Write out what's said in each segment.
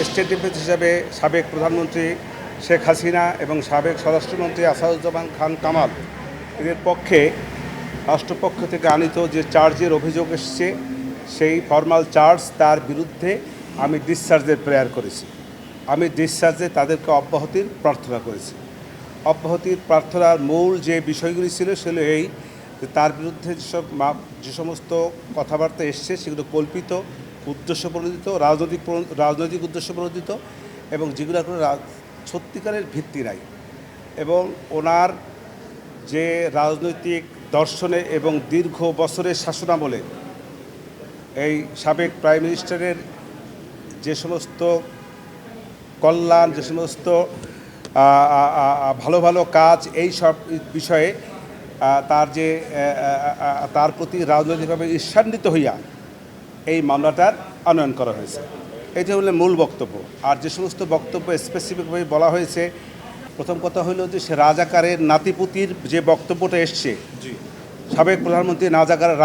State defence হিসাবে সাবেক প্রধানমন্ত্রী শেখ হাসিনা এবং সাবেক স্বরাষ্ট্রমন্ত্রী আসাদুজ্জামান খান কামাল এদের পক্ষে রাষ্ট্রপক্ষ থেকে আনিত যে চার্জের অভিযোগ এসছে সেই ফর্মাল চার্জ তার বিরুদ্ধে আমি ডিসচার্জের প্রেয়ার করেছি। আমি ডিসচার্জে তাদেরকে অব্যাহতির প্রার্থনা করেছি। অব্যাহতির প্রার্থনার মূল যে বিষয়গুলি ছিল সেগুলো এই যে তার বিরুদ্ধে যে সমস্ত কথাবার্তা এসছে সেগুলো কল্পিত, উদ্দেশ্যপ্রণোদিত, রাজনৈতিক উদ্দেশ্যপ্রণোদিত এবং যেগুলোর কোনো সত্যিকারের ভিত্তি নাই। এবং ওনার যে রাজনৈতিক দর্শনে এবং দীর্ঘ বছরের শাসনামলে এই সাবেক প্রাইম মিনিস্টারের যে সমস্ত কল্যাণ, যে সমস্ত ভালো ভালো কাজ, এই সব বিষয়ে তার প্রতি রাজনৈতিকভাবে ঈর্ষান্বিত হইয়া এই মামলাটার আনয়ন করা হয়েছে। এটা হলো মূল বক্তব্য। আর যে সমস্ত বক্তব্য স্পেসিফিকভাবে বলা হয়েছে, প্রথম কথা হলো যে সে রাজাকারের নাতিপুতির যে বক্তব্যটা এসছে, সাবেক প্রধানমন্ত্রী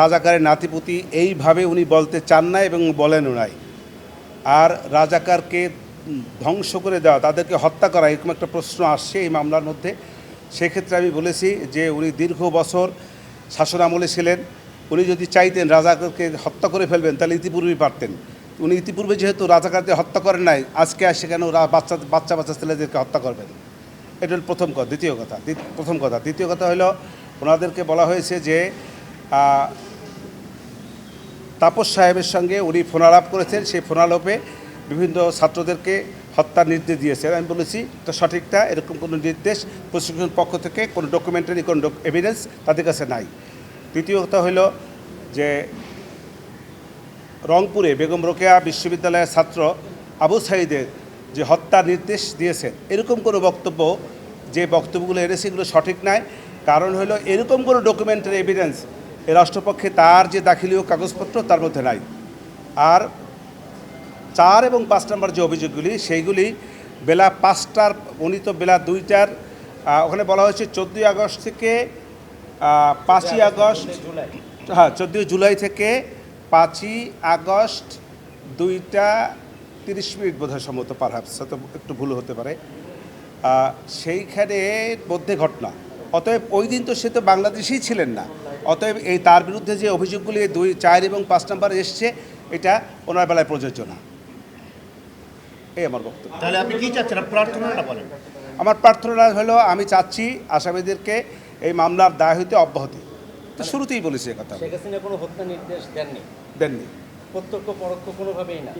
রাজাকারের নাতিপুতি এইভাবে উনি বলতে চান না এবং বলেনও নাই। আর রাজাকারকে ধ্বংস করে দেওয়া, তাদেরকে হত্যা করা, এরকম একটা প্রশ্ন আসছে এই মামলার মধ্যে। সেক্ষেত্রে আমি বলেছি যে উনি দীর্ঘ বছর শাসনামলে ছিলেন। উনি যদি চাইতেন রাজাকারকে হত্যা করে ফেলবেন তাহলে ইতিপূর্বেই পারতেন। উনি ইতিপূর্বে যেহেতু রাজাকারদের হত্যা করেন নাই, আজকে আসে কেন বাচ্চা ছেলেদেরকে হত্যা করবেন? এটা হল প্রথম কথা। দ্বিতীয় কথা হলো ওনাদেরকে বলা হয়েছে যে তাপস সাহেবের সঙ্গে উনি ফোনালাপ করেছেন, সেই ফোনালাপে বিভিন্ন ছাত্রদেরকে হত্যার নির্দেশ দিয়েছেন। আমি বলেছি এটা সঠিকটা, এরকম কোনো নির্দেশ প্রশাসনের পক্ষ থেকে কোনো ডকুমেন্টারি কোনো এভিডেন্স তাদের কাছে নাই। তৃতীয় কথা হইল যে রংপুরে বেগম রোকেয়া বিশ্ববিদ্যালয়ের ছাত্র আবু সাঈদের যে হত্যার নির্দেশ দিয়েছেন, এরকম কোনো বক্তব্য, যে বক্তব্যগুলো এনেছে এগুলো সঠিক নয়। কারণ হলো এরকম কোনো ডকুমেন্টারি এভিডেন্স এ রাষ্ট্রপক্ষে তার যে দাখিলীয় কাগজপত্র তার মধ্যে নাই। আর 4 এবং 5 নম্বর যে অভিযোগগুলি, সেইগুলি বেলা 5টার, উনি তো বেলা 2টার, ওখানে বলা হয়েছে 14 আগস্ট থেকে 5ই আগস্ট, 14 জুলাই থেকে 5ই আগস্ট 2টা 30 মিনিট বোধহয় সম্ভবত, পারহ্যাপস, হয়তো একটু ভুল হতে পারে, সেইখানে মধ্যে ঘটনা। অতএব ওই দিন তো সে তো বাংলাদেশেই ছিলেন না। অতএব এই তার বিরুদ্ধে যে অভিযোগগুলি 2, 4 এবং 5 নম্বর এসছে, এটা ওনার বেলায় প্রযোজ্য না। এই আমার বক্তব্য। তাহলে আপনি কি চাচ্ছেন? প্রার্থনাটা বলেন। আমার প্রার্থনা হলো আমি চাচ্ছি আসামিদেরকে এই মামলার দায় হইতে অব্যাহতি। তো শুরুতেই বলেছি কথা। শেখ হাসিনা কোনো হত্যা নির্দেশ দেননি, প্রত্যক্ষ পরোক্ষ কোনোভাবেই না।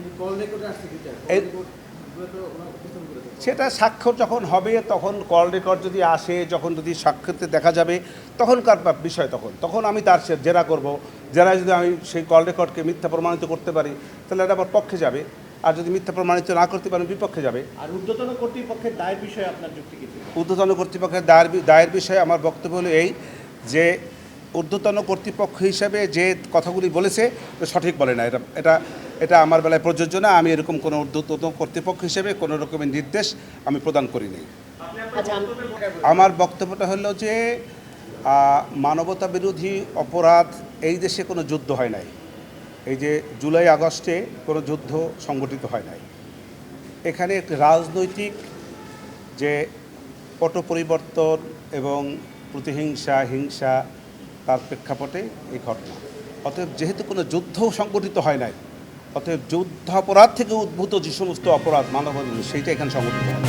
সেটা স্বাক্ষর যখন হবে, তখন কল রেকর্ড যদি আসে, যখন যদি সাক্ষাৎতে দেখা যাবে, তখনকার বিষয়। তখন আমি তার জেরা করব। জেরায় যদি আমি সেই কল রেকর্ডকে মিথ্যা প্রমাণিত করতে পারি, তাহলে এটা আমার পক্ষে যাবে। আর যদি মিথ্যা প্রমাণিত না করতে পারেন, বিপক্ষে যাবে। আর ঊর্ধ্বতন কর্তৃপক্ষের দায়ের বিষয়ে আপনার যুক্তি কি? ঊর্ধ্বতন কর্তৃপক্ষের দায়ের বিষয়ে আমার বক্তব্য হলো এই যে ঊর্ধ্বতন কর্তৃপক্ষ হিসাবে যে কথাগুলি বলেছে সঠিক বলে না। এটা আমার বেলায় প্রযোজ্য না। আমি এরকম কোনো ঊর্ধ্বতন কর্তৃপক্ষ হিসেবে কোনো রকমের নির্দেশ আমি প্রদান করি নাই। আমার বক্তব্যটা হলো যে মানবতা বিরোধী অপরাধ, এই দেশে কোনো যুদ্ধ হয় নাই। এই যে জুলাই আগস্টে কোনো যুদ্ধ সংগঠিত হয় নাই। এখানে একটি রাজনৈতিক যে পট পরিবর্তন এবং প্রতিহিংসা, হিংসা, তার প্রেক্ষাপটে এই ঘটনা। অতএব যেহেতু কোনো যুদ্ধও সংগঠিত হয় নাই, অতএব যুদ্ধাপরাধ থেকে উদ্ভূত যে সমস্ত অপরাধ, মানবাধিকার, সেইটা এখানে সংগঠিত হয়।